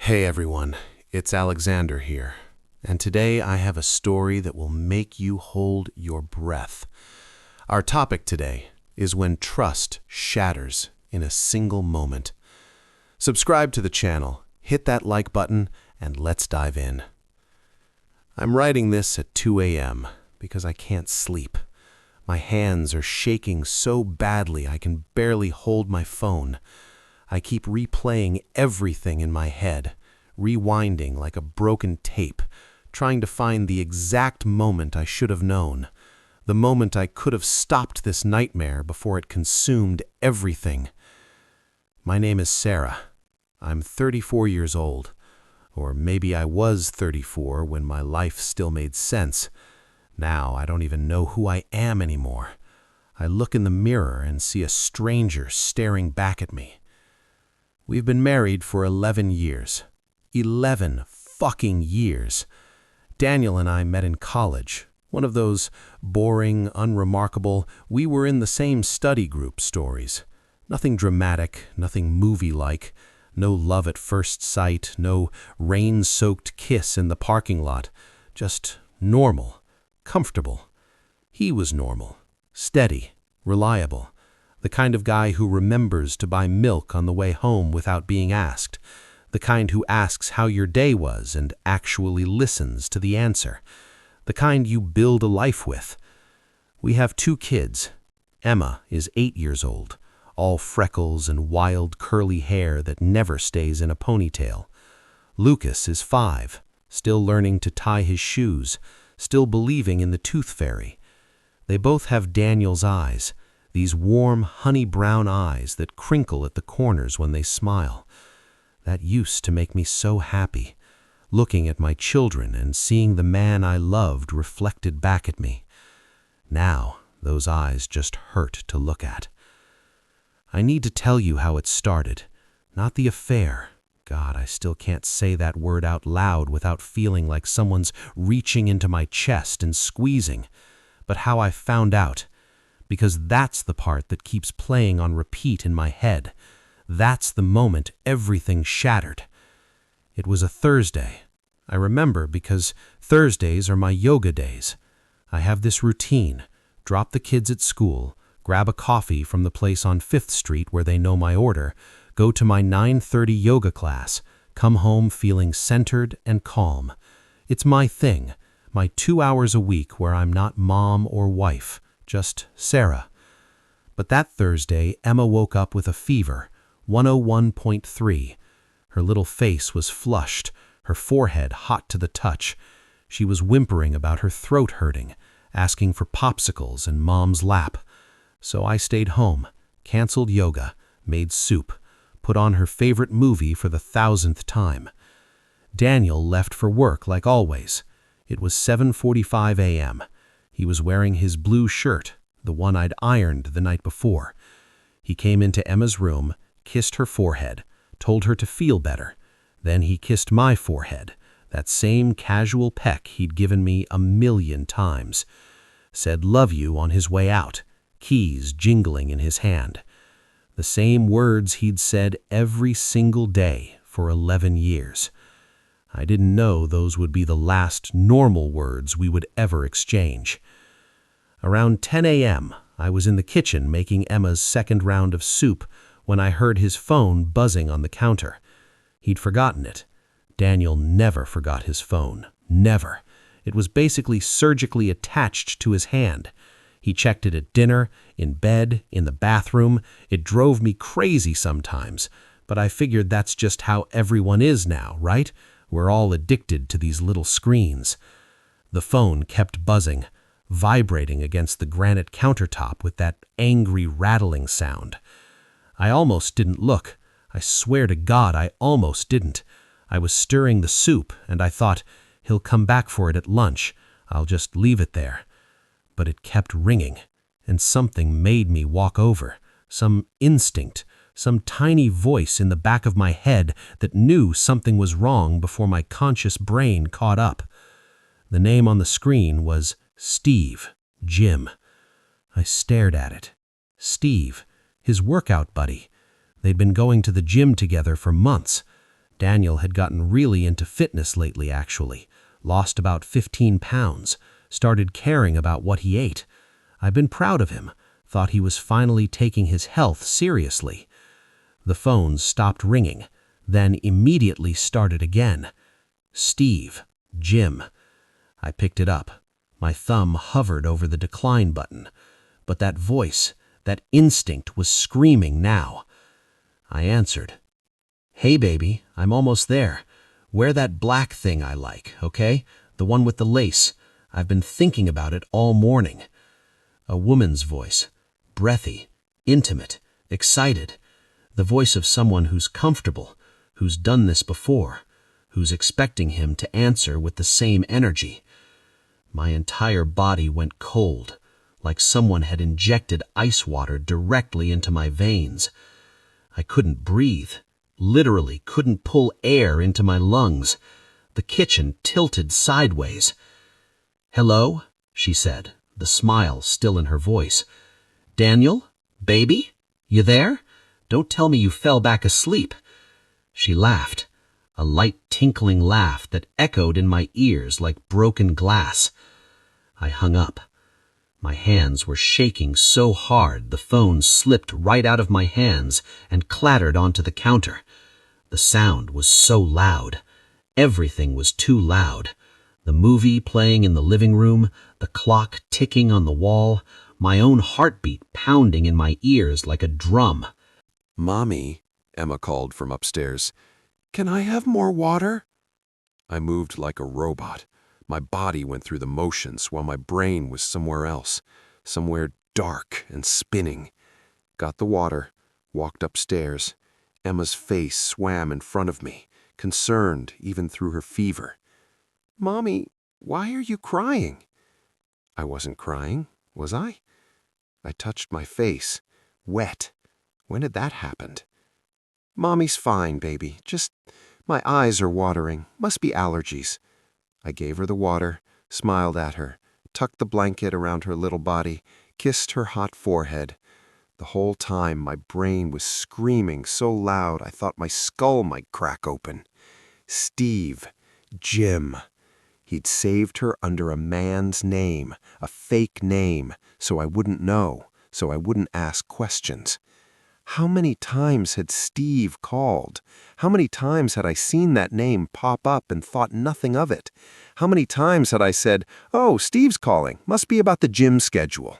Hey everyone, it's Alexander here, and today I have a story that will make you hold your breath. Our topic today is when trust shatters in a single moment. Subscribe to the channel, hit that like button, and let's dive in. I'm writing this at 2 a.m. because I can't sleep. My hands are shaking so badly I can barely hold my phone. I keep replaying everything in my head, rewinding like a broken tape, trying to find the exact moment I should have known, the moment I could have stopped this nightmare before it consumed everything. My name is Sarah. I'm 34 years old, or maybe I was 34 when my life still made sense. Now I don't even know who I am anymore. I look in the mirror and see a stranger staring back at me. We've been married for 11 years. 11 fucking years. Daniel and I met in college. One of those boring, unremarkable, we were in the same study group stories. Nothing dramatic, nothing movie-like, no love at first sight, no rain-soaked kiss in the parking lot. Just normal, comfortable. He was normal, steady, reliable. The kind of guy who remembers to buy milk on the way home without being asked. The kind who asks how your day was and actually listens to the answer. The kind you build a life with. We have 2 kids. Emma is 8 years old, all freckles and wild curly hair that never stays in a ponytail. Lucas is 5, still learning to tie his shoes, still believing in the tooth fairy. They both have Daniel's eyes. These warm, honey-brown eyes that crinkle at the corners when they smile. That used to make me so happy, looking at my children and seeing the man I loved reflected back at me. Now, those eyes just hurt to look at. I need to tell you how it started, not the affair. God, I still can't say that word out loud without feeling like someone's reaching into my chest and squeezing, but how I found out. Because that's the part that keeps playing on repeat in my head. That's the moment everything shattered. It was a Thursday. I remember because Thursdays are my yoga days. I have this routine: drop the kids at school, grab a coffee from the place on 5th Street where they know my order, go to my 9:30 yoga class, come home feeling centered and calm. It's my thing, my 2 hours a week where I'm not mom or wife. Just Sarah. But that Thursday, Emma woke up with a fever, 101.3. Her little face was flushed, her forehead hot to the touch. She was whimpering about her throat hurting, asking for popsicles and Mom's lap. So I stayed home, canceled yoga, made soup, put on her favorite movie for the 1,000th time. Daniel left for work like always. It was 7:45 a.m. He was wearing his blue shirt, the one I'd ironed the night before. He came into Emma's room, kissed her forehead, told her to feel better. Then he kissed my forehead, that same casual peck he'd given me 1,000,000 times. Said love you on his way out, keys jingling in his hand. The same words he'd said every single day for 11 years. I didn't know those would be the last normal words we would ever exchange. Around 10 a.m., I was in the kitchen making Emma's second round of soup when I heard his phone buzzing on the counter. He'd forgotten it. Daniel never forgot his phone. Never. It was basically surgically attached to his hand. He checked it at dinner, in bed, in the bathroom. It drove me crazy sometimes, but I figured that's just how everyone is now, right? We're all addicted to these little screens. The phone kept buzzing, vibrating against the granite countertop with that angry rattling sound. I almost didn't look. I swear to God, I almost didn't. I was stirring the soup, and I thought, he'll come back for it at lunch. I'll just leave it there. But it kept ringing, and something made me walk over. Some instinct. Some tiny voice in the back of my head that knew something was wrong before my conscious brain caught up. The name on the screen was Steve, Jim. I stared at it. Steve, his workout buddy. They'd been going to the gym together for months. Daniel had gotten really into fitness lately, actually. Lost about 15 pounds. Started caring about what he ate. I've been proud of him. Thought he was finally taking his health seriously. The phone stopped ringing, then immediately started again. Steve. Jim. I picked it up. My thumb hovered over the decline button. But that voice, that instinct was screaming now. I answered. "Hey, baby, I'm almost there. Wear that black thing I like, okay? The one with the lace. I've been thinking about it all morning." A woman's voice. Breathy, intimate, excited. The voice of someone who's comfortable, who's done this before, who's expecting him to answer with the same energy. My entire body went cold, like someone had injected ice water directly into my veins. I couldn't breathe, literally couldn't pull air into my lungs. The kitchen tilted sideways. "Hello?" she said, the smile still in her voice. "Daniel? Baby? You there? Don't tell me you fell back asleep." She laughed, a light tinkling laugh that echoed in my ears like broken glass. I hung up. My hands were shaking so hard the phone slipped right out of my hands and clattered onto the counter. The sound was so loud. Everything was too loud. The movie playing in the living room, the clock ticking on the wall, my own heartbeat pounding in my ears like a drum. "Mommy," Emma called from upstairs, "can I have more water?" I moved like a robot. My body went through the motions while my brain was somewhere else, somewhere dark and spinning. Got the water, walked upstairs. Emma's face swam in front of me, concerned even through her fever. "Mommy, why are you crying?" I wasn't crying, was I? I touched my face, wet. When had that happened? "Mommy's fine, baby. Just my eyes are watering. Must be allergies." I gave her the water, smiled at her, tucked the blanket around her little body, kissed her hot forehead. The whole time my brain was screaming so loud I thought my skull might crack open. Steve. Jim. He'd saved her under a man's name, a fake name, so I wouldn't know, so I wouldn't ask questions. How many times had Steve called? How many times had I seen that name pop up and thought nothing of it? How many times had I said, "Oh, Steve's calling, must be about the gym schedule"?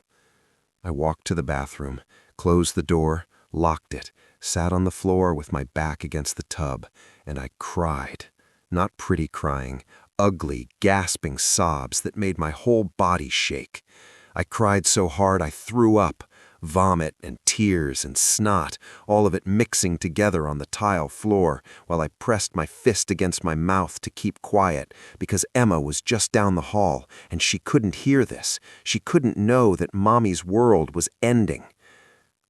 I walked to the bathroom, closed the door, locked it, sat on the floor with my back against the tub, and I cried. Not pretty crying, ugly, gasping sobs that made my whole body shake. I cried so hard I threw up. Vomit and tears and snot, all of it mixing together on the tile floor while I pressed my fist against my mouth to keep quiet because Emma was just down the hall and she couldn't hear this. She couldn't know that Mommy's world was ending.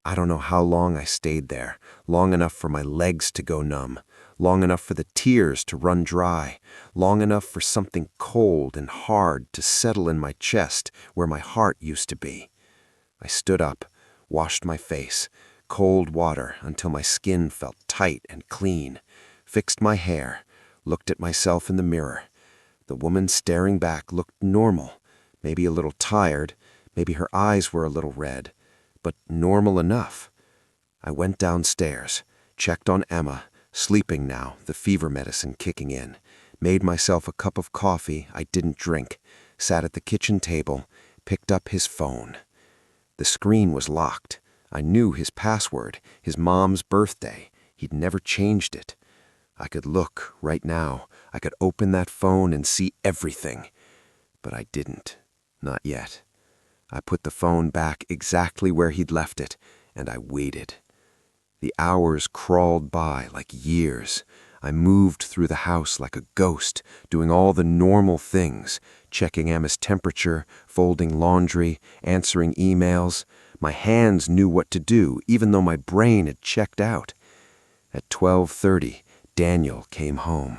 I don't know how long I stayed there, long enough for my legs to go numb, long enough for the tears to run dry, long enough for something cold and hard to settle in my chest where my heart used to be. I stood up, washed my face, cold water until my skin felt tight and clean, fixed my hair, looked at myself in the mirror. The woman staring back looked normal, maybe a little tired, maybe her eyes were a little red, but normal enough. I went downstairs, checked on Emma, sleeping now, the fever medicine kicking in, made myself a cup of coffee I didn't drink, sat at the kitchen table, picked up his phone. The screen was locked. I knew his password, his mom's birthday. He'd never changed it. I could look right now. I could open that phone and see everything. But I didn't. Not yet. I put the phone back exactly where he'd left it, and I waited. The hours crawled by like years. I moved through the house like a ghost, doing all the normal things, checking Emma's temperature, folding laundry, answering emails. My hands knew what to do, even though my brain had checked out. At 12:30, Daniel came home.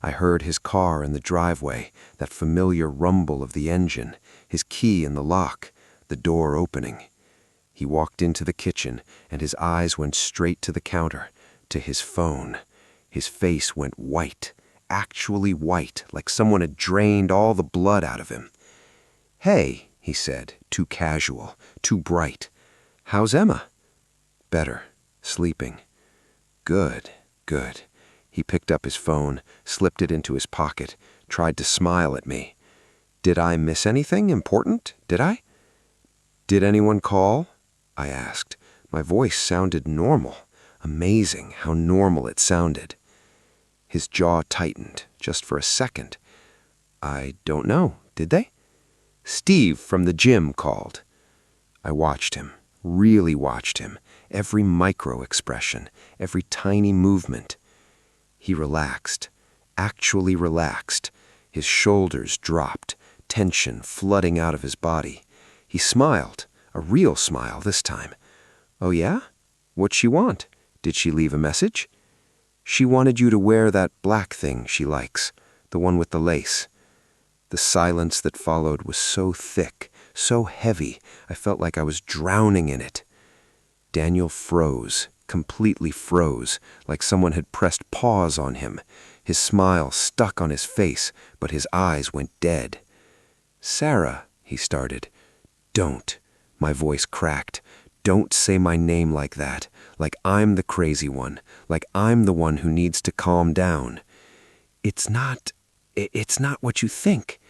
I heard his car in the driveway, that familiar rumble of the engine, his key in the lock, the door opening. He walked into the kitchen, and his eyes went straight to the counter, to his phone. His face went white, actually white, like someone had drained all the blood out of him. "Hey," he said, too casual, too bright. "How's Emma?" "Better. Sleeping." "Good, good." He picked up his phone, slipped it into his pocket, tried to smile at me. "Did I miss anything important? Did I?" "Did anyone call?" I asked. My voice sounded normal. Amazing how normal it sounded. His jaw tightened, just for a second. "I don't know. Did they?" "Steve from the gym called." I watched him, really watched him, every micro-expression, every tiny movement. He relaxed, actually relaxed. His shoulders dropped, tension flooding out of his body. He smiled, a real smile this time. "Oh yeah? What'd she want? Did she leave a message?" "She wanted you to wear that black thing she likes, the one with the lace." The silence that followed was so thick, so heavy, I felt like I was drowning in it. Daniel froze, completely froze, like someone had pressed pause on him. His smile stuck on his face, but his eyes went dead. "Sarah," he started. "Don't." My voice cracked. "Don't say my name like that, like I'm the crazy one, like I'm the one who needs to calm down. It's not what you think."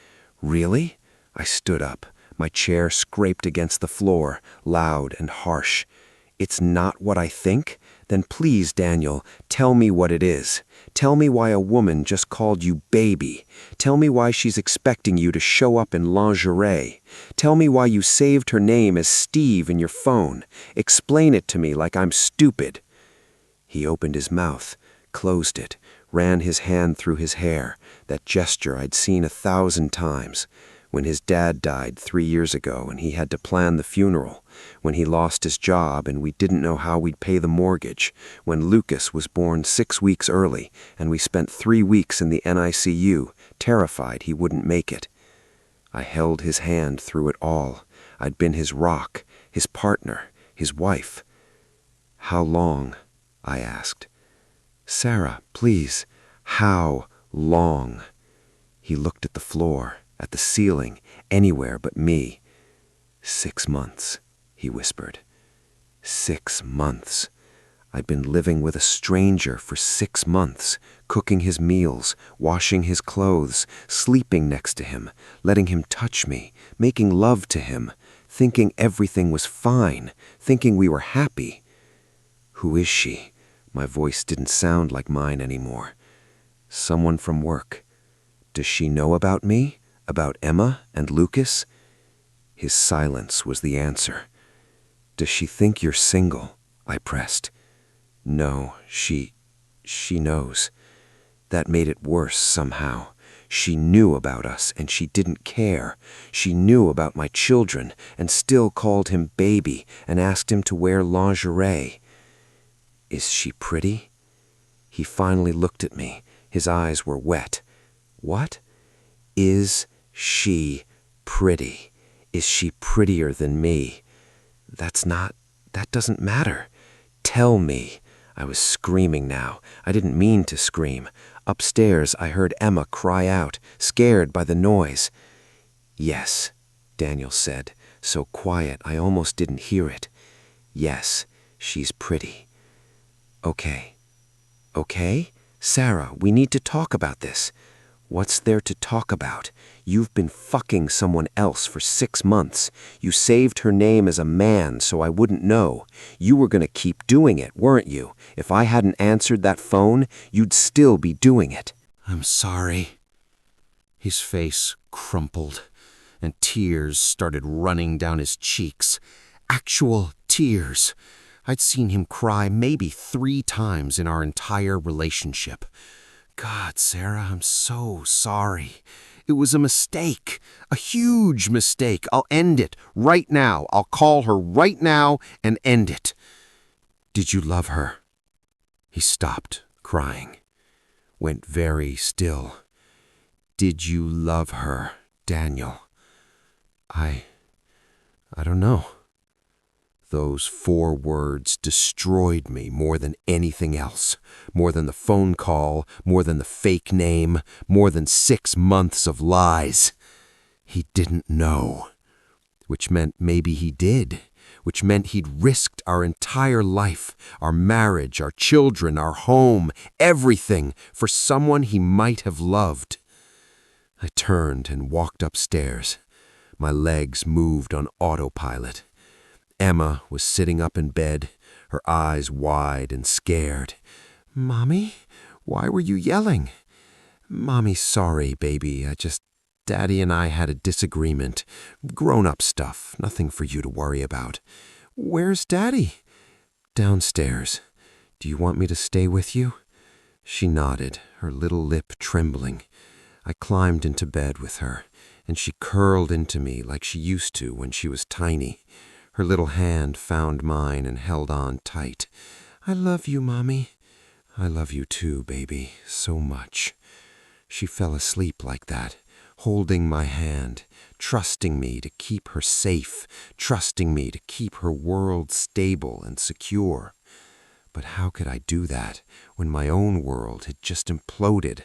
"Really?" I stood up. My chair scraped against the floor, loud and harsh. "It's not what I think? Then please, Daniel, tell me what it is. Tell me why a woman just called you baby. Tell me why she's expecting you to show up in lingerie. Tell me why you saved her name as Steve in your phone. Explain it to me like I'm stupid." He opened his mouth, closed it, ran his hand through his hair, that gesture I'd seen 1,000 times. When his dad died 3 years ago and he had to plan the funeral, when he lost his job and we didn't know how we'd pay the mortgage, when Lucas was born 6 weeks early and we spent 3 weeks in the NICU, terrified he wouldn't make it. I held his hand through it all. I'd been his rock, his partner, his wife. "How long?" I asked. "Sarah, please, how long?" He looked at the floor, at the ceiling, anywhere but me. "6 months," he whispered. 6 months. I'd been living with a stranger for 6 months, cooking his meals, washing his clothes, sleeping next to him, letting him touch me, making love to him, thinking everything was fine, thinking we were happy. "Who is she?" My voice didn't sound like mine anymore. "Someone from work." "Does she know about me? About Emma and Lucas?" His silence was the answer. "Does she think you're single?" I pressed. "No, she knows." That made it worse somehow. She knew about us and she didn't care. She knew about my children and still called him baby and asked him to wear lingerie. "Is she pretty?" He finally looked at me. His eyes were wet. "What?" "Is she pretty? Is she prettier than me?" That doesn't matter. Tell me." I was screaming now. I didn't mean to scream. Upstairs, I heard Emma cry out, scared by the noise. "Yes," Daniel said, so quiet I almost didn't hear it. "Yes, she's pretty." "Okay. Okay? Sarah, we need to talk about this." "What's there to talk about? You've been fucking someone else for 6 months. You saved her name as a man so I wouldn't know. You were gonna keep doing it, weren't you? If I hadn't answered that phone, you'd still be doing it." "I'm sorry." His face crumpled, and tears started running down his cheeks. Actual tears. I'd seen him cry maybe 3 times in our entire relationship. "God, Sarah, I'm so sorry. It was a mistake, a huge mistake. I'll end it right now. I'll call her right now and end it." "Did you love her?" He stopped, crying. Went very still. "Did you love her, Daniel?" I don't know. Those 4 words destroyed me more than anything else, more than the phone call, more than the fake name, more than 6 months of lies. He didn't know. Which meant maybe he did. Which meant he'd risked our entire life, our marriage, our children, our home, everything for someone he might have loved. I turned and walked upstairs. My legs moved on autopilot. Emma was sitting up in bed, her eyes wide and scared. "Mommy, why were you yelling?" "Mommy, sorry, baby. Daddy and I had a disagreement. Grown-up stuff, nothing for you to worry about." "Where's Daddy?" "Downstairs. Do you want me to stay with you?" She nodded, her little lip trembling. I climbed into bed with her, and she curled into me like she used to when she was tiny. Her little hand found mine and held on tight. "I love you, Mommy." "I love you too, baby, so much." She fell asleep like that, holding my hand, trusting me to keep her safe, trusting me to keep her world stable and secure. But how could I do that when my own world had just imploded?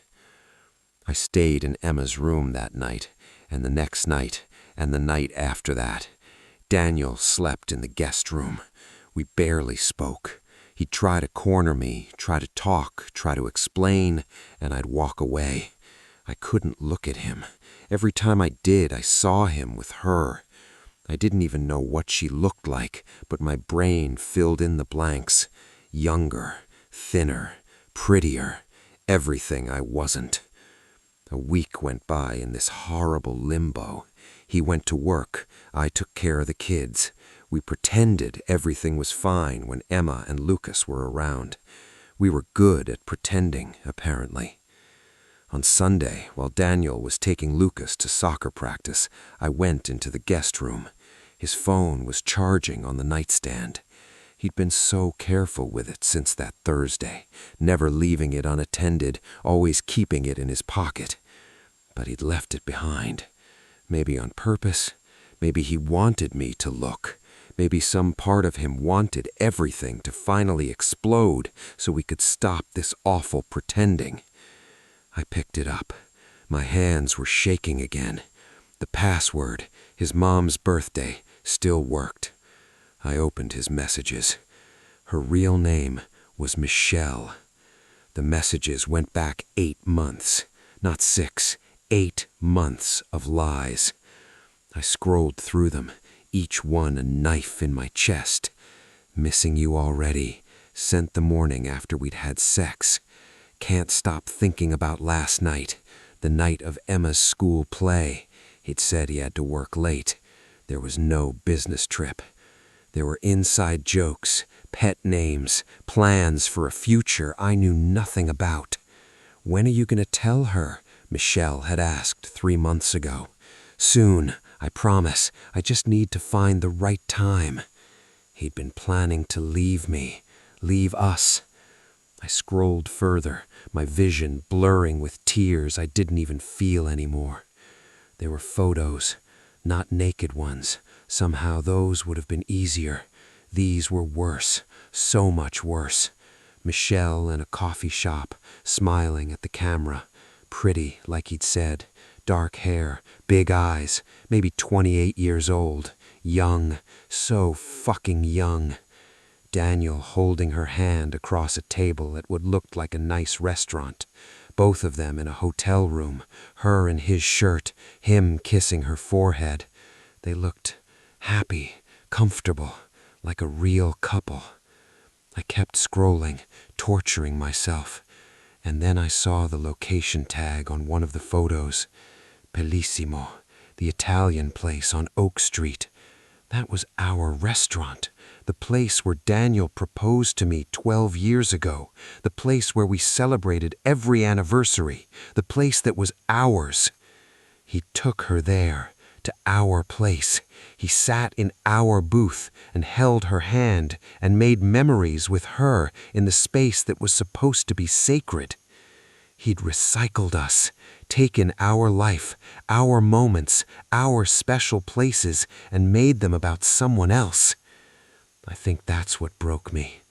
I stayed in Emma's room that night, and the next night, and the night after that. Daniel slept in the guest room. We barely spoke. He'd try to corner me, try to talk, try to explain, and I'd walk away. I couldn't look at him. Every time I did, I saw him with her. I didn't even know what she looked like, but my brain filled in the blanks. Younger, thinner, prettier, everything I wasn't. A week went by in this horrible limbo. He went to work. I took care of the kids. We pretended everything was fine when Emma and Lucas were around. We were good at pretending, apparently. On Sunday, while Daniel was taking Lucas to soccer practice, I went into the guest room. His phone was charging on the nightstand. He'd been so careful with it since that Thursday, never leaving it unattended, always keeping it in his pocket. But he'd left it behind. Maybe on purpose. Maybe he wanted me to look. Maybe some part of him wanted everything to finally explode so we could stop this awful pretending. I picked it up. My hands were shaking again. The password, his mom's birthday, still worked. I opened his messages. Her real name was Michelle. The messages went back 8 months, not 6, 8 months of lies. I scrolled through them, each one a knife in my chest. Missing you already. Sent the morning after we'd had sex. Can't stop thinking about last night, the night of Emma's school play. He'd said he had to work late. There was no business trip. There were inside jokes, pet names, plans for a future I knew nothing about. "When are you going to tell her?" Michelle had asked 3 months ago. "Soon, I promise. I just need to find the right time." He'd been planning to leave me, leave us. I scrolled further, my vision blurring with tears I didn't even feel anymore. There were photos, not naked ones. Somehow those would have been easier. These were worse, so much worse. Michelle in a coffee shop, smiling at the camera. Pretty, like he'd said. Dark hair, big eyes, maybe 28 years old. Young, so fucking young. Daniel holding her hand across a table at what looked like a nice restaurant. Both of them in a hotel room, her in his shirt, him kissing her forehead. They looked happy, comfortable, like a real couple. I kept scrolling, torturing myself, and then I saw the location tag on one of the photos. Bellissimo, the Italian place on Oak Street. That was our restaurant, the place where Daniel proposed to me 12 years ago, the place where we celebrated every anniversary, the place that was ours. He took her there, to our place. He sat in our booth and held her hand and made memories with her in the space that was supposed to be sacred. He'd recycled us, taken our life, our moments, our special places, and made them about someone else. I think that's what broke me.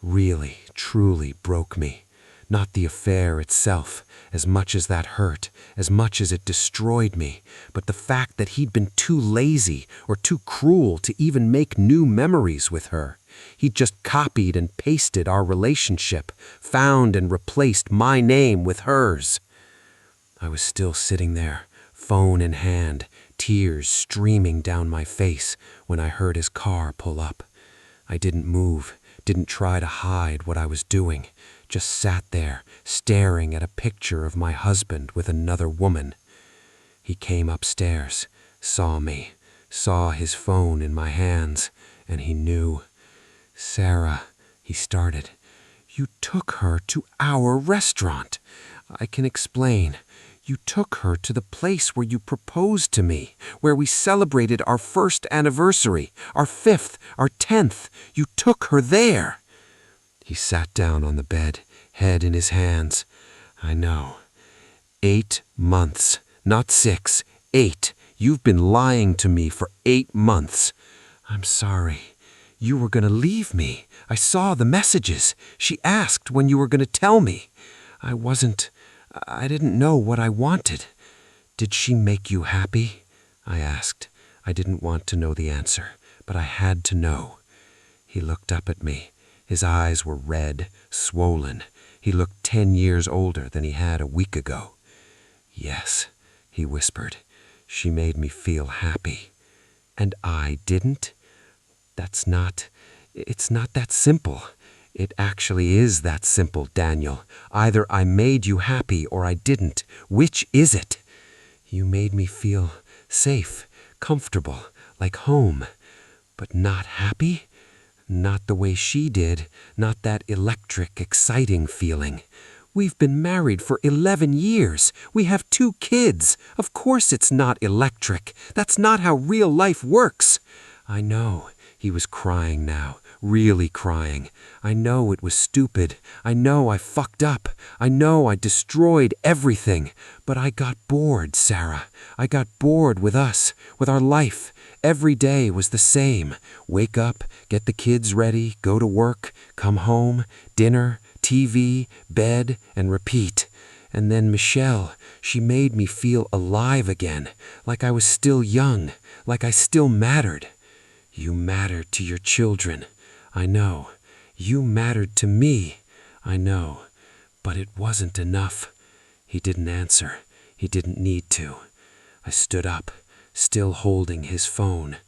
Really, truly broke me. Not the affair itself, as much as that hurt, as much as it destroyed me, but the fact that he'd been too lazy or too cruel to even make new memories with her. He'd just copied and pasted our relationship, found and replaced my name with hers. I was still sitting there, phone in hand, tears streaming down my face when I heard his car pull up. I didn't move, didn't try to hide what I was doing, just sat there, staring at a picture of my husband with another woman. He came upstairs, saw me, saw his phone in my hands, and he knew. "Sarah," he started, "you took her to our restaurant. I can explain. You took her to the place where you proposed to me, where we celebrated our first anniversary, our 5th, our 10th. You took her there." He sat down on the bed, head in his hands. "I know. 8 months, not 6, 8. You've been lying to me for 8 months. I'm sorry. You were going to leave me. I saw the messages. She asked when you were going to tell me. I didn't know what I wanted." "Did she make you happy?" I asked. I didn't want to know the answer, but I had to know. He looked up at me. His eyes were red, swollen. He looked 10 years older than he had a week ago. "Yes," he whispered. "She made me feel happy." "And I didn't?" It's not that simple. It actually is that simple, Daniel. Either I made you happy or I didn't. Which is it? You made me feel safe, comfortable, like home. But not happy? Not the way she did. Not that electric, exciting feeling. We've been married for 11 years. We have 2 kids. Of course it's not electric. That's not how real life works. I know. He was crying now, really crying. I know it was stupid. I know I fucked up. I know I destroyed everything. But I got bored, Sarah. I got bored with us, with our life. Every day was the same. Wake up, get the kids ready, go to work, come home, dinner, TV, bed, and repeat. And then Michelle, she made me feel alive again, like I was still young, like I still mattered. You mattered to your children. I know. You mattered to me. I know. But it wasn't enough. He didn't answer. He didn't need to. I stood up, still holding his phone.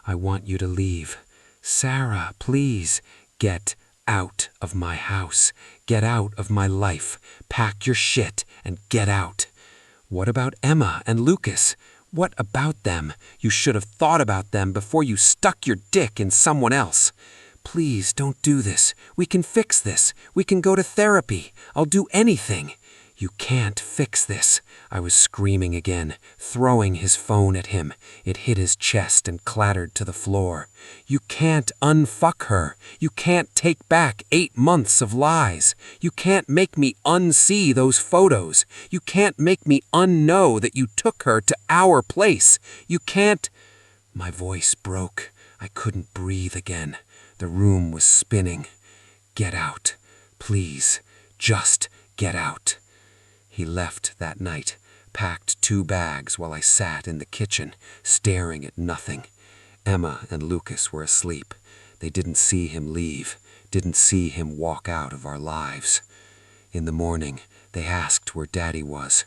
"I want you to leave. Sarah, please, get out of my house. Get out of my life. Pack your shit and get out." "What about Emma and Lucas? What about them? You should have thought about them before you stuck your dick in someone else. Please don't do this. We can fix this. We can go to therapy. I'll do anything." "You can't fix this." I was screaming again, throwing his phone at him. It hit his chest and clattered to the floor. "You can't unfuck her. You can't take back 8 months of lies. You can't make me unsee those photos. You can't make me unknow that you took her to our place. You can't—" My voice broke. I couldn't breathe again. The room was spinning. "Get out. Please, just get out." He left that night, packed 2 bags while I sat in the kitchen, staring at nothing. Emma and Lucas were asleep. They didn't see him leave, didn't see him walk out of our lives. In the morning, they asked where Daddy was.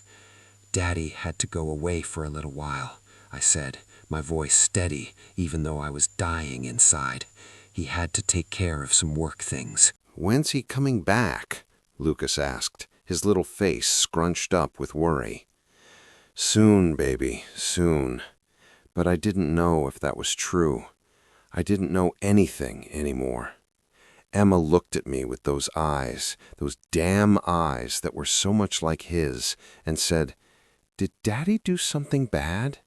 "Daddy had to go away for a little while," I said, my voice steady, even though I was dying inside. "He had to take care of some work things." "When's he coming back?" Lucas asked, his little face scrunched up with worry. "Soon, baby, soon." But I didn't know if that was true. I didn't know anything anymore. Emma looked at me with those eyes, those damn eyes that were so much like his, and said, "Did Daddy do something bad?"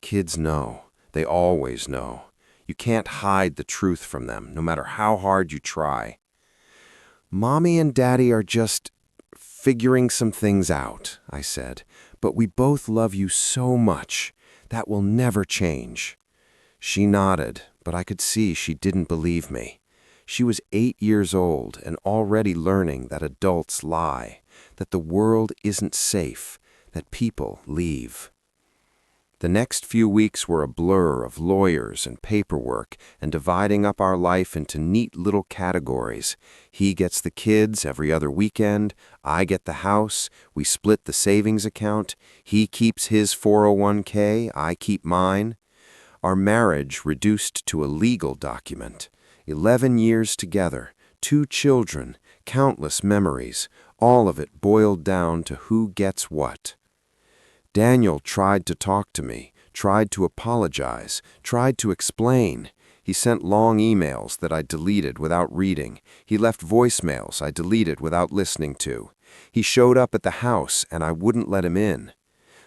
Kids know. They always know. You can't hide the truth from them, no matter how hard you try. "Mommy and Daddy are just figuring some things out," I said. "But we both love you so much. That will never change." She nodded, but I could see she didn't believe me. She was 8 years old and already learning that adults lie, that the world isn't safe, that people leave. The next few weeks were a blur of lawyers and paperwork and dividing up our life into neat little categories. He gets the kids every other weekend, I get the house, we split the savings account, he keeps his 401k, I keep mine. Our marriage reduced to a legal document. 11 years together, 2 children, countless memories, all of it boiled down to who gets what. Daniel tried to talk to me, tried to apologize, tried to explain. He sent long emails that I deleted without reading. He left voicemails I deleted without listening to. He showed up at the house and I wouldn't let him in.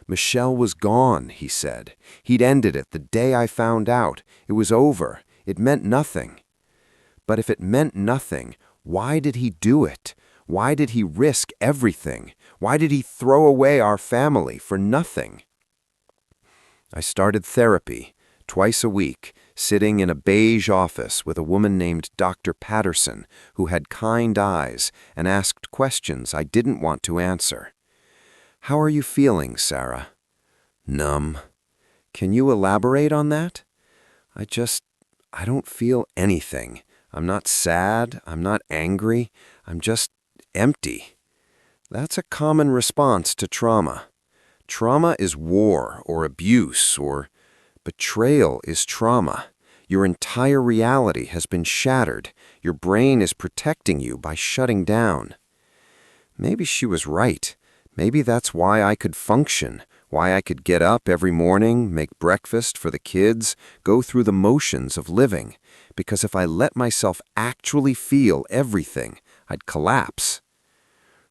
Michelle was gone, he said. He'd ended it the day I found out. It was over. It meant nothing. But if it meant nothing, why did he do it? Why did he risk everything? Why did he throw away our family for nothing? I started therapy, twice a week, sitting in a beige office with a woman named Dr. Patterson, who had kind eyes and asked questions I didn't want to answer. "How are you feeling, Sarah?" "Numb." "Can you elaborate on that?" I don't feel anything. I'm not sad, I'm not angry, I'm just empty." That's a common response to trauma. Trauma is war or abuse or betrayal is trauma. Your entire reality has been shattered. Your brain is protecting you by shutting down. Maybe she was right. Maybe that's why I could function, why I could get up every morning, make breakfast for the kids, go through the motions of living. Because if I let myself actually feel everything, I'd collapse.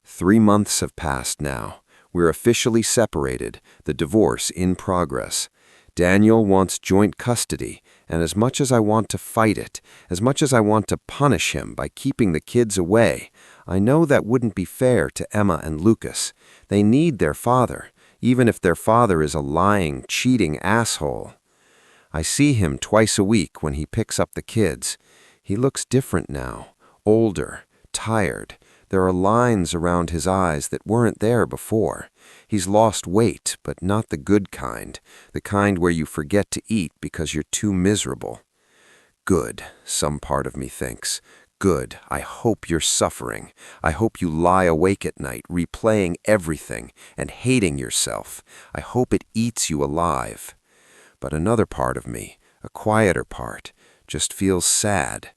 3 months have passed now. We're officially separated, the divorce in progress. Daniel wants joint custody, and as much as I want to fight it, as much as I want to punish him by keeping the kids away, I know that wouldn't be fair to Emma and Lucas. They need their father, even if their father is a lying, cheating asshole. I see him twice a week when he picks up the kids. He looks different now, older, tired. There are lines around his eyes that weren't there before. He's lost weight, but not the good kind, the kind where you forget to eat because you're too miserable. Good, some part of me thinks. Good, I hope you're suffering. I hope you lie awake at night, replaying everything and hating yourself. I hope it eats you alive. But another part of me, a quieter part, just feels sad.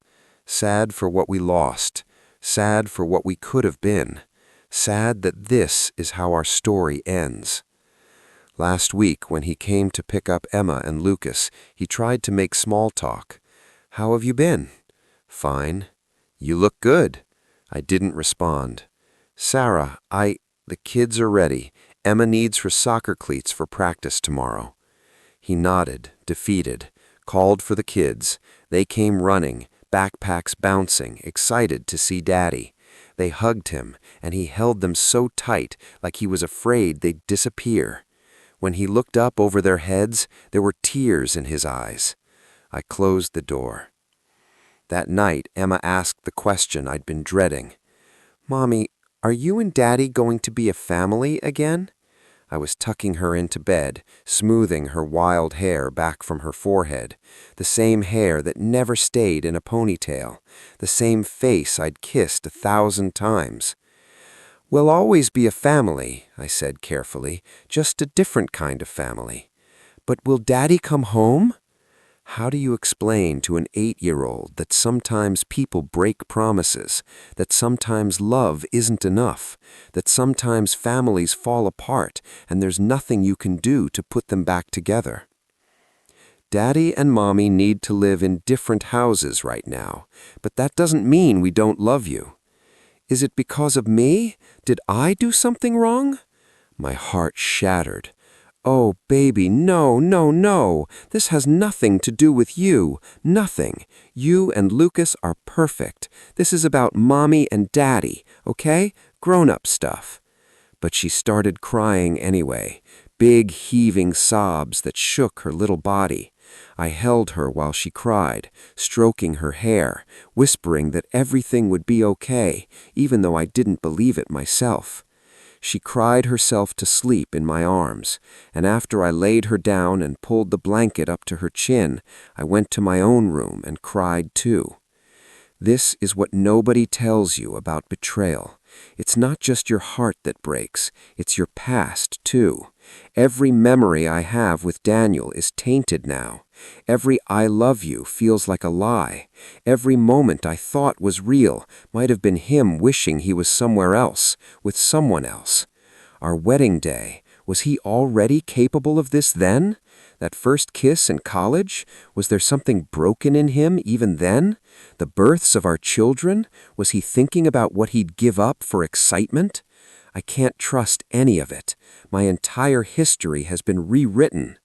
Sad for what we lost. Sad for what we could have been. Sad that this is how our story ends. Last week, when he came to pick up Emma and Lucas, he tried to make small talk. "How have you been?" "Fine." "You look good." I didn't respond. "Sarah, the kids are ready. Emma needs her soccer cleats for practice tomorrow." He nodded, defeated, called for the kids. They came running, backpacks bouncing, excited to see Daddy. They hugged him, and he held them so tight, like he was afraid they'd disappear. When he looked up over their heads, there were tears in his eyes. I closed the door. That night, Emma asked the question I'd been dreading. "Mommy, are you and Daddy going to be a family again?" I was tucking her into bed, smoothing her wild hair back from her forehead, the same hair that never stayed in a ponytail, the same face I'd kissed 1,000 times. "We'll always be a family," I said carefully, "just a different kind of family. But will Daddy come home?" How do you explain to an 8-year-old that sometimes people break promises, that sometimes love isn't enough, that sometimes families fall apart and there's nothing you can do to put them back together? Daddy and Mommy need to live in different houses right now, but that doesn't mean we don't love you. Is it because of me? Did I do something wrong? My heart shattered. Oh, baby, no, no, no. This has nothing to do with you. Nothing. You and Lucas are perfect. This is about Mommy and Daddy, okay? Grown-up stuff. But she started crying anyway, big heaving sobs that shook her little body. I held her while she cried, stroking her hair, whispering that everything would be okay, even though I didn't believe it myself. She cried herself to sleep in my arms, and after I laid her down and pulled the blanket up to her chin, I went to my own room and cried too. This is what nobody tells you about betrayal. It's not just your heart that breaks, it's your past too. Every memory I have with Daniel is tainted now. Every "I love you" feels like a lie. Every moment I thought was real might have been him wishing he was somewhere else, with someone else. Our wedding day, was he already capable of this then? That first kiss in college? Was there something broken in him even then? The births of our children? Was he thinking about what he'd give up for excitement? I can't trust any of it. My entire history has been rewritten.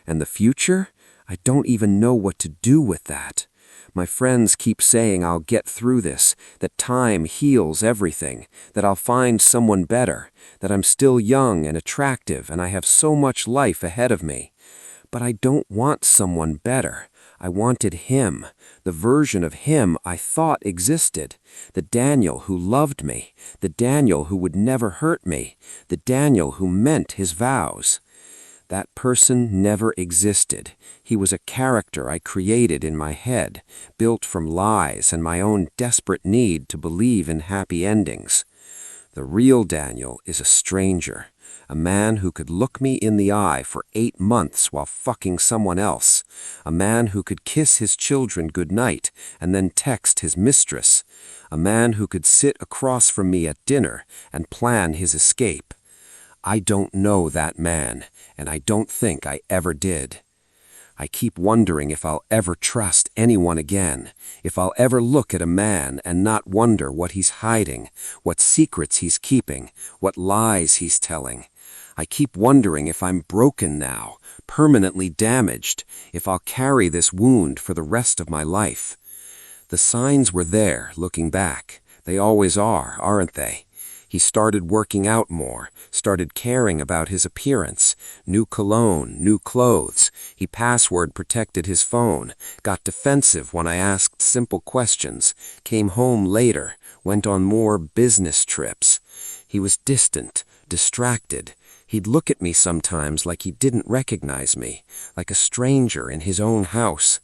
And the future? I don't even know what to do with that. My friends keep saying I'll get through this, that time heals everything, that I'll find someone better, that I'm still young and attractive and I have so much life ahead of me. But I don't want someone better. I wanted him, the version of him I thought existed, the Daniel who loved me, the Daniel who would never hurt me, the Daniel who meant his vows. That person never existed. He was a character I created in my head, built from lies and my own desperate need to believe in happy endings. The real Daniel is a stranger, a man who could look me in the eye for 8 months while fucking someone else, a man who could kiss his children goodnight and then text his mistress, a man who could sit across from me at dinner and plan his escape. I don't know that man, and I don't think I ever did. I keep wondering if I'll ever trust anyone again, if I'll ever look at a man and not wonder what he's hiding, what secrets he's keeping, what lies he's telling. I keep wondering if I'm broken now, permanently damaged, if I'll carry this wound for the rest of my life. The signs were there, looking back. They always are, aren't they? He started working out more, started caring about his appearance, new cologne, new clothes. He password protected his phone, got defensive when I asked simple questions, came home later, went on more business trips. He was distant, distracted. He'd look at me sometimes like he didn't recognize me, like a stranger in his own house.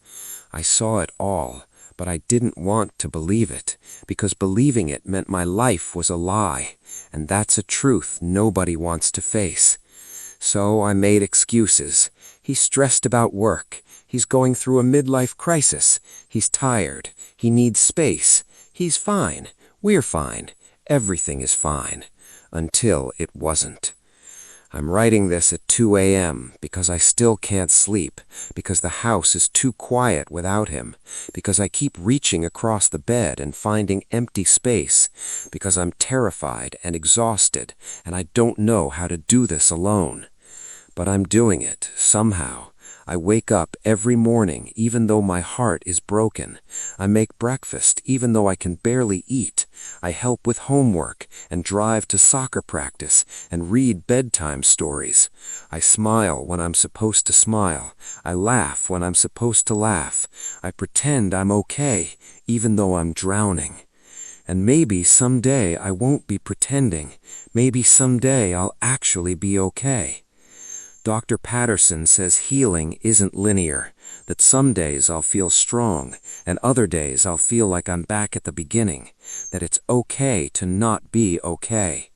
I saw it all. But I didn't want to believe it, because believing it meant my life was a lie, and that's a truth nobody wants to face. So I made excuses. He's stressed about work. He's going through a midlife crisis. He's tired. He needs space. He's fine. We're fine. Everything is fine. Until it wasn't. I'm writing this at 2 a.m. because I still can't sleep, because the house is too quiet without him, because I keep reaching across the bed and finding empty space, because I'm terrified and exhausted, and I don't know how to do this alone. But I'm doing it, somehow. I wake up every morning even though my heart is broken. I make breakfast even though I can barely eat. I help with homework and drive to soccer practice and read bedtime stories. I smile when I'm supposed to smile. I laugh when I'm supposed to laugh. I pretend I'm okay even though I'm drowning. And maybe someday I won't be pretending. Maybe someday I'll actually be okay. Dr. Patterson says healing isn't linear, that some days I'll feel strong, and other days I'll feel like I'm back at the beginning, that it's okay to not be okay.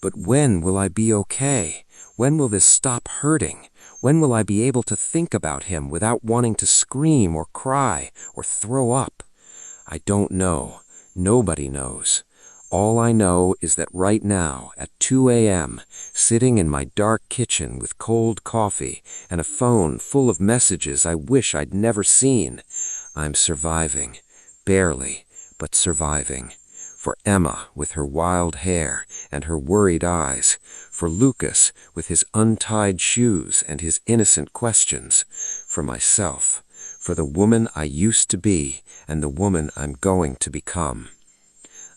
But when will I be okay? When will this stop hurting? When will I be able to think about him without wanting to scream or cry or throw up? I don't know. Nobody knows. All I know is that right now, at 2 a.m., sitting in my dark kitchen with cold coffee and a phone full of messages I wish I'd never seen, I'm surviving. Barely, but surviving. For Emma with her wild hair and her worried eyes. For Lucas with his untied shoes and his innocent questions. For myself. For the woman I used to be and the woman I'm going to become.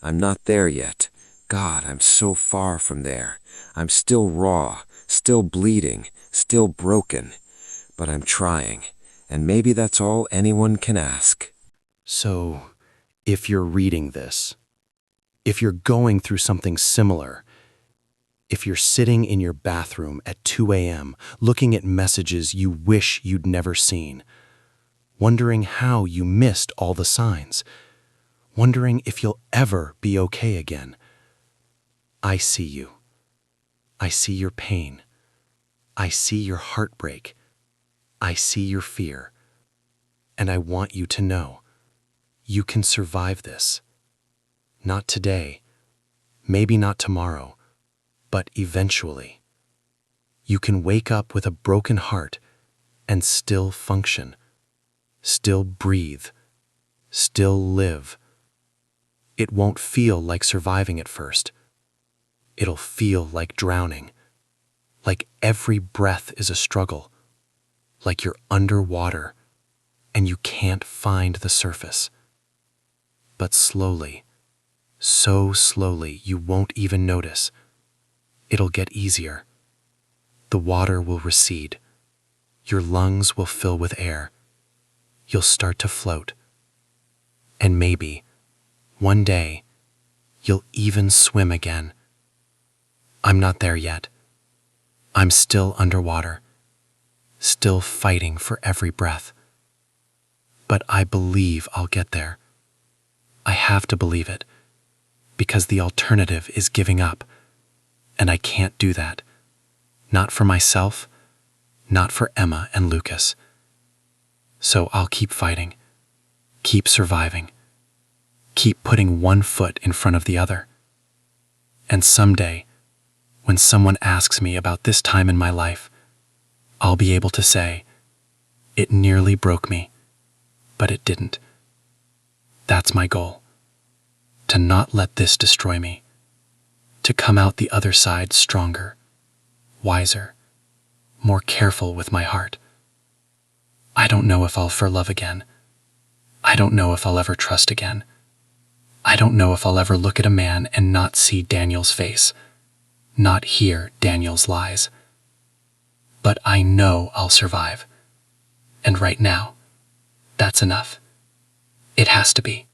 I'm not there yet. God, I'm so far from there. I'm still raw, still bleeding, still broken. But I'm trying, and maybe that's all anyone can ask. So, if you're reading this, if you're going through something similar, if you're sitting in your bathroom at 2 a.m. looking at messages you wish you'd never seen, wondering how you missed all the signs, wondering if you'll ever be okay again, I see you. I see your pain. I see your heartbreak. I see your fear. And I want you to know, you can survive this. Not today, maybe not tomorrow, but eventually. You can wake up with a broken heart and still function, still breathe, still live. It won't feel like surviving at first. It'll feel like drowning, like every breath is a struggle, like you're underwater and you can't find the surface. But slowly, so slowly you won't even notice. It'll get easier. The water will recede. Your lungs will fill with air. You'll start to float. And maybe, one day, you'll even swim again. I'm not there yet. I'm still underwater, still fighting for every breath. But I believe I'll get there. I have to believe it, because the alternative is giving up, and I can't do that. Not for myself, not for Emma and Lucas. So I'll keep fighting, keep surviving, keep putting one foot in front of the other. And someday, when someone asks me about this time in my life, I'll be able to say, it nearly broke me, but it didn't. That's my goal. To not let this destroy me. To come out the other side stronger, wiser, more careful with my heart. I don't know if I'll fall love again. I don't know if I'll ever trust again. I don't know if I'll ever look at a man and not see Daniel's face, not hear Daniel's lies. But I know I'll survive. And right now, that's enough. It has to be.